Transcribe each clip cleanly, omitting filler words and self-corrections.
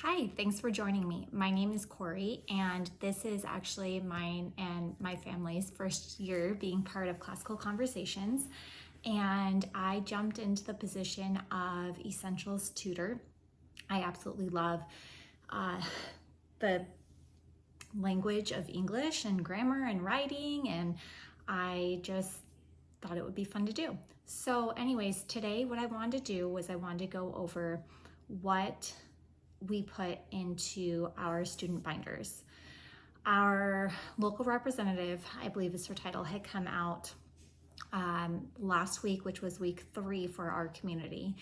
Hi, thanks for joining me. My name is Corey, and this is actually mine and my family's first year being part of Classical Conversations. And I jumped into the position of Essentials Tutor. I absolutely love the language of English and grammar and writing, and I just thought it would be fun to do. So anyways, today what I wanted to do was I wanted to go over what we put into our student binders. Our local representative, I believe is her title, had come out last week, which was week 3 for our community.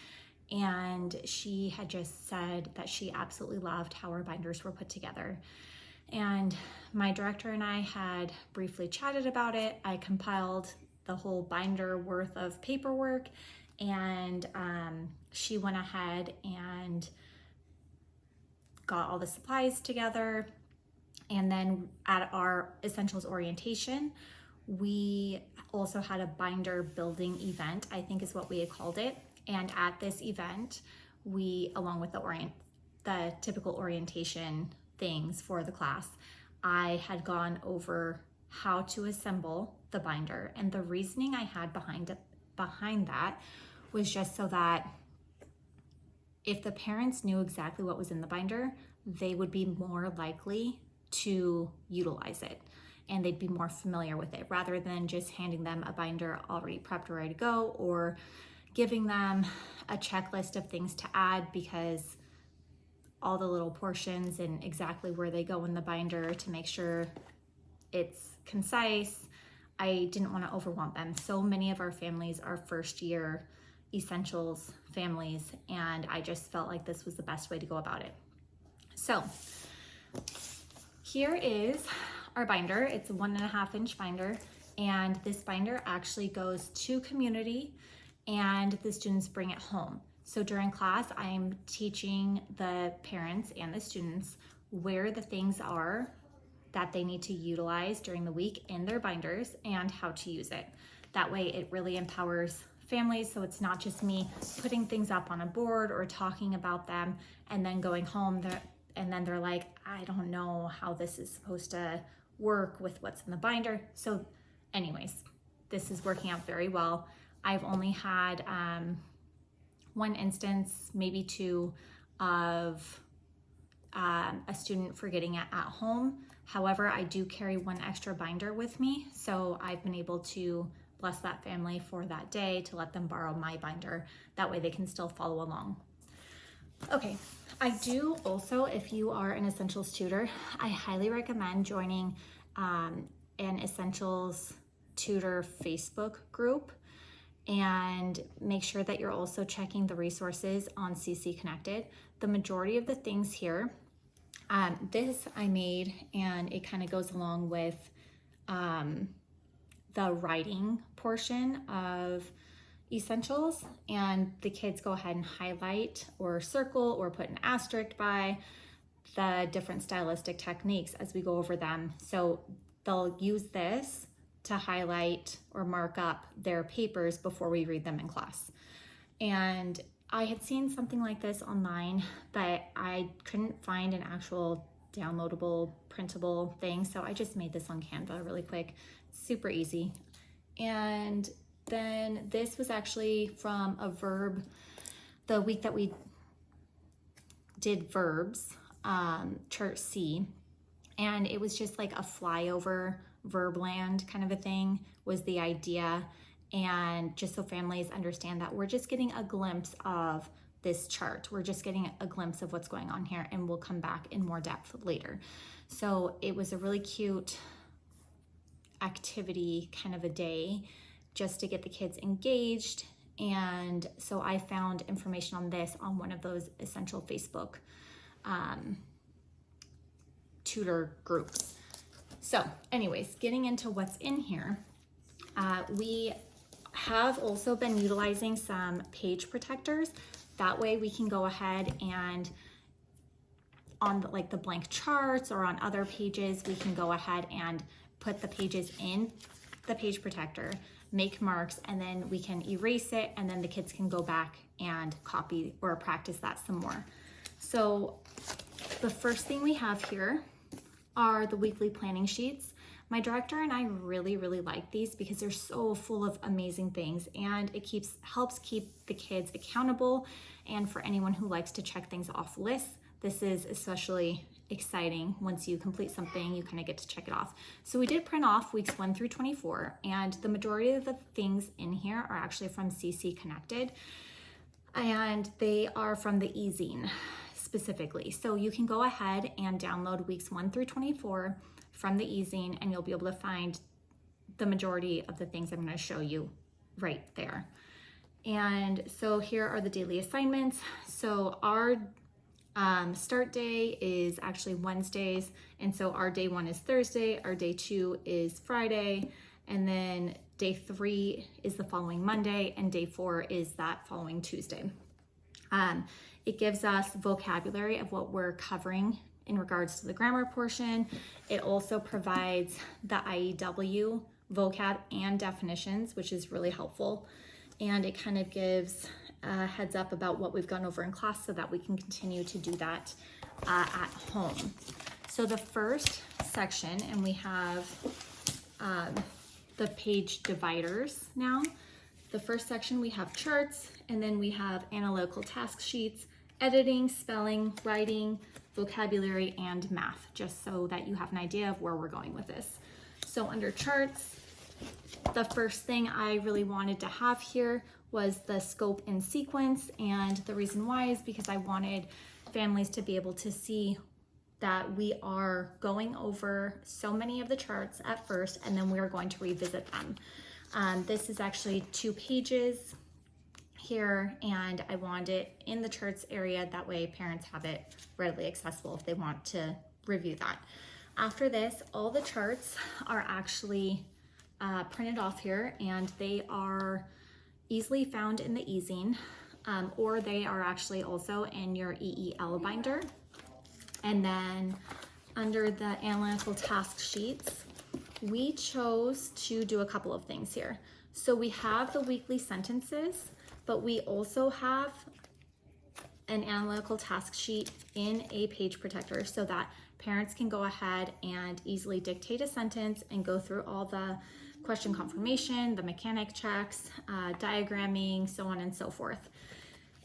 And she had just said that she absolutely loved how our binders were put together. And my director and I had briefly chatted about it. I compiled the whole binder worth of paperwork, and she went ahead and got all the supplies together. And then at our essentials orientation, we also had a binder building event, I think is what we had called it. And at this event, we, along with the typical orientation things for the class, I had gone over how to assemble the binder. And the reasoning I had behind that was just so that if the parents knew exactly what was in the binder, they would be more likely to utilize it and they'd be more familiar with it rather than just handing them a binder already prepped or ready to go, or giving them a checklist of things to add because all the little portions and exactly where they go in the binder to make sure it's concise. I didn't want to overwhelm them. So many of our families are first year essentials families, and I just felt like this was the best way to go about it. So here is our binder. It's a 1.5 inch binder, and this binder actually goes to community and the students bring it home. So during class, I'm teaching the parents and the students where the things are that they need to utilize during the week in their binders and how to use it. That way it really empowers families, so it's not just me putting things up on a board or talking about them and then going home and then they're like, I don't know how this is supposed to work with what's in the binder. So anyways, this is working out very well. I've only had one instance, maybe 2, of a student forgetting it at home. However, I do carry one extra binder with me, so I've been able to bless that family for that day to let them borrow my binder. That way they can still follow along. Okay, I do also, if you are an essentials tutor, I highly recommend joining an essentials tutor Facebook group, and make sure that you're also checking the resources on CC Connected. The majority of the things here, this I made, and it kind of goes along with the writing portion of essentials, and the kids go ahead and highlight or circle or put an asterisk by the different stylistic techniques as we go over them. So they'll use this to highlight or mark up their papers before we read them in class. And I had seen something like this online, but I couldn't find an actual downloadable, printable thing, so I just made this on Canva really quick. Super easy. And then this was actually from a verb, the week that we did verbs, chart C, and it was just like a flyover verb land kind of a thing was the idea. And just so families understand that we're just getting a glimpse of this chart. We're just getting a glimpse of what's going on here, and we'll come back in more depth later. So it was a really cute activity kind of a day just to get the kids engaged. And so I found information on this on one of those essential Facebook tutor groups. So anyways, getting into what's in here, we have also been utilizing some page protectors. That way we can go ahead and on the blank charts or on other pages, we can go ahead and put the pages in the page protector, make marks, and then we can erase it, and then the kids can go back and copy or practice that some more. So The first thing we have here are the weekly planning sheets. My director and I really like these because they're so full of amazing things, and it helps keep the kids accountable. And for anyone who likes to check things off lists, this is especially exciting. Once you complete something, you kind of get to check it off. So we did print off weeks 1 through 24, and the majority of the things in here are actually from CC Connected, and they are from the e-zine specifically. So you can go ahead and download weeks 1 through 24 from the e-zine, and you'll be able to find the majority of the things I'm going to show you right there. And so here are the daily assignments. So our start day is actually Wednesdays, and so our day 1 is Thursday, our day 2 is Friday, and then day 3 is the following Monday, and day 4 is that following Tuesday. It gives us vocabulary of what we're covering in regards to the grammar portion. It also provides the IEW vocab and definitions, which is really helpful. And it kind of gives a heads up about what we've gone over in class so that we can continue to do that at home. So the first section, and we have the page dividers now. The first section, we have charts, and then we have analytical task sheets, editing, spelling, writing, vocabulary, and math, just so that you have an idea of where we're going with this. So under charts, the first thing I really wanted to have here was the scope and sequence, and the reason why is because I wanted families to be able to see that we are going over so many of the charts at first, and then we are going to revisit them. This is actually 2 pages here, and I want it in the charts area. That way parents have it readily accessible if they want to review that. After this, all the charts are actually printed off here, and they are easily found in the e-zine, or they are actually also in your EEL binder. And then under the analytical task sheets, we chose to do a couple of things here. So we have the weekly sentences, but we also have an analytical task sheet in a page protector so that parents can go ahead and easily dictate a sentence and go through all the question confirmation, the mechanic checks, diagramming, so on and so forth.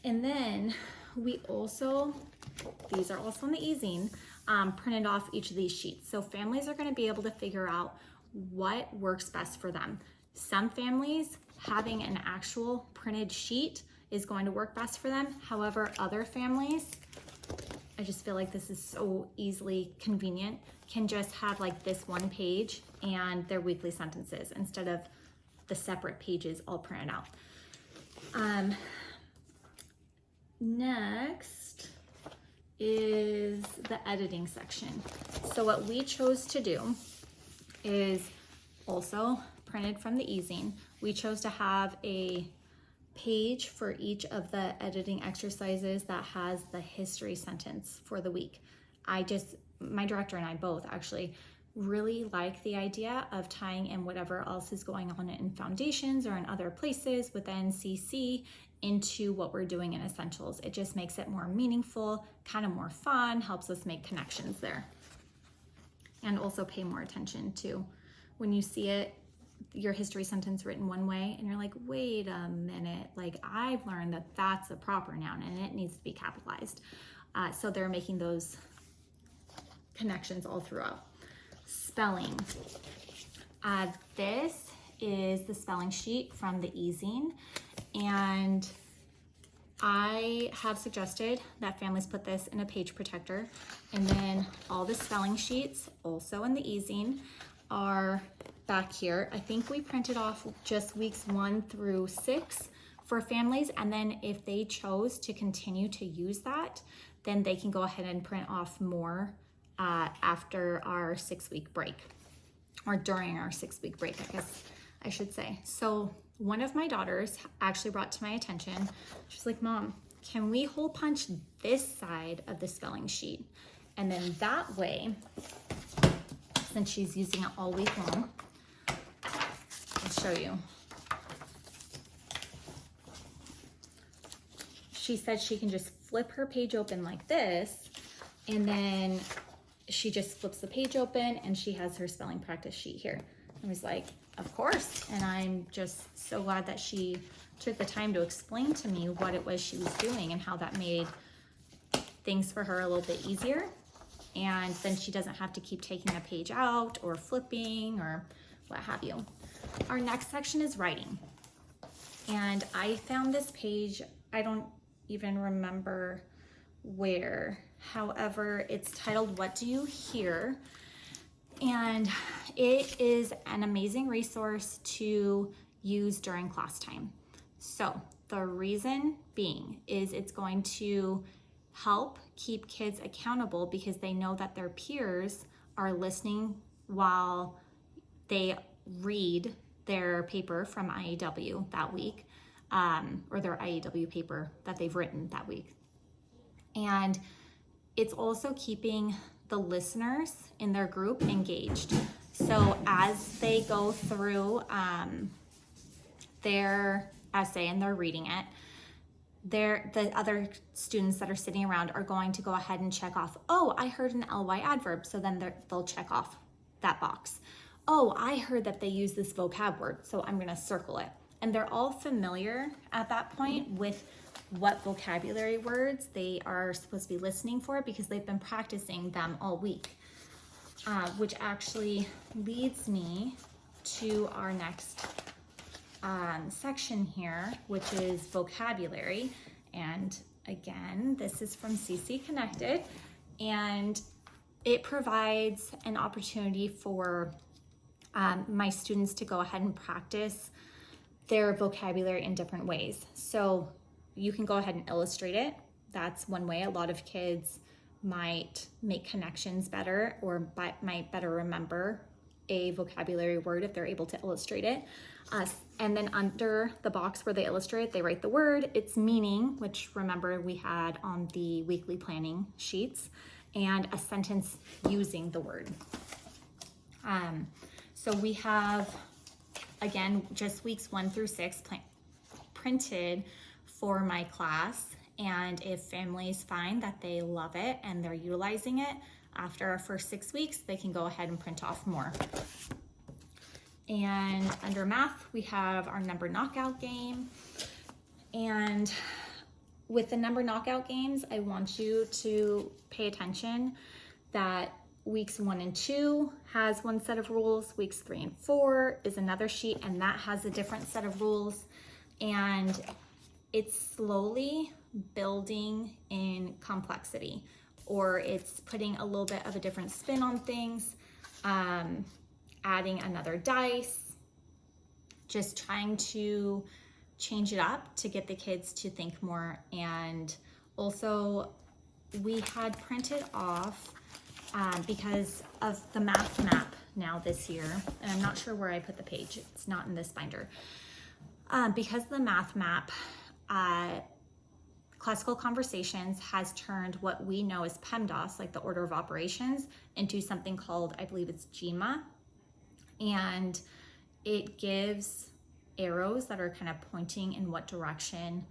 And then we also, these are also in the e-zine, printed off each of these sheets. So families are going to be able to figure out what works best for them. Some families, having an actual printed sheet is going to work best for them. However, other families, I just feel like this is so easily convenient, can just have like this one page and their weekly sentences instead of the separate pages all printed out. Next is the editing section. So what we chose to do is also printed from the e-zine. We chose to have a page for each of the editing exercises that has the history sentence for the week. My director and I both actually really like the idea of tying in whatever else is going on in foundations or in other places within CC into what we're doing in essentials. It just makes it more meaningful, kind of more fun, helps us make connections there. And also pay more attention to when you see it, your history sentence written one way and you're like, wait a minute, like I've learned that that's a proper noun and it needs to be capitalized. So they're making those connections all throughout. Spelling. This is the spelling sheet from the e-zine, and I have suggested that families put this in a page protector, and then all the spelling sheets also in the e-zine are back here. I think we printed off just weeks 1 through 6 for families, and then if they chose to continue to use that, then they can go ahead and print off more after our 6-week break, or during our 6-week break, I guess I should say. So one of my daughters actually brought to my attention, she's like, Mom, can we hole punch this side of the spelling sheet? And then that way, since she's using it all week long, I'll show you. She said she can just flip her page open like this, And then she just flips the page open and she has her spelling practice sheet here. I was like, of course. And I'm just so glad that she took the time to explain to me what it was she was doing and how that made things for her a little bit easier. And then she doesn't have to keep taking a page out or flipping or what have you. Our next section is writing. And I found this page, I don't even remember where. However, it's titled, What Do You Hear? And it is an amazing resource to use during class time. So the reason being is it's going to help keep kids accountable because they know that their peers are listening while they read their paper from IEW that week, or their IEW paper that they've written that week. And it's also keeping the listeners in their group engaged. So as they go through their essay and they're reading it, the other students that are sitting around are going to go ahead and check off, oh, I heard an ly adverb, so then they'll check off that box. Oh, I heard that they use this vocab word, so I'm gonna circle it. And they're all familiar at that point with what vocabulary words they are supposed to be listening for because they've been practicing them all week, which actually leads me to our next section here, which is vocabulary. And again, this is from CC Connected, and it provides an opportunity for my students to go ahead and practice their vocabulary in different ways. So you can go ahead and illustrate it. That's one way. A lot of kids might make connections better or might better remember a vocabulary word if they're able to illustrate it. And then under the box where they illustrate, they write the word, its meaning, which remember we had on the weekly planning sheets, and a sentence using the word. So we have, again, just weeks 1 through 6 printed for my class. And if families find that they love it and they're utilizing it, after our first 6 weeks, they can go ahead and print off more. And under math, we have our number knockout game. And with the number knockout games, I want you to pay attention that weeks 1 and 2 has one set of rules. Weeks 3 and 4 is another sheet, and that has a different set of rules. And it's slowly building in complexity, or it's putting a little bit of a different spin on things, adding another dice, just trying to change it up to get the kids to think more. And also we had printed off, because of the math map now this year, and I'm not sure where I put the page, it's not in this binder. Because the math map, Classical Conversations has turned what we know as PEMDAS, like the order of operations, into something called, I believe it's GMA. And it gives arrows that are kind of pointing in what direction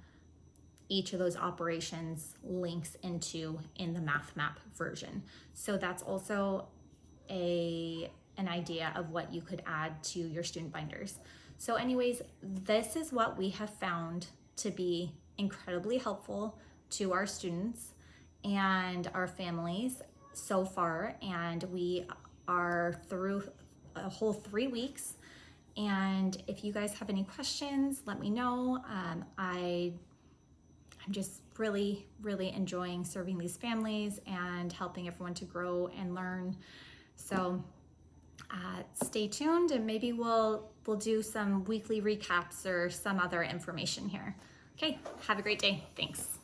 each of those operations links into in the math map version. So that's also an idea of what you could add to your student binders. So anyways, this is what we have found to be incredibly helpful to our students and our families so far. And we are through a whole 3 weeks. And if you guys have any questions, let me know. I'm just really, really enjoying serving these families and helping everyone to grow and learn. So stay tuned, and maybe we'll do some weekly recaps or some other information here. Okay, have a great day. Thanks.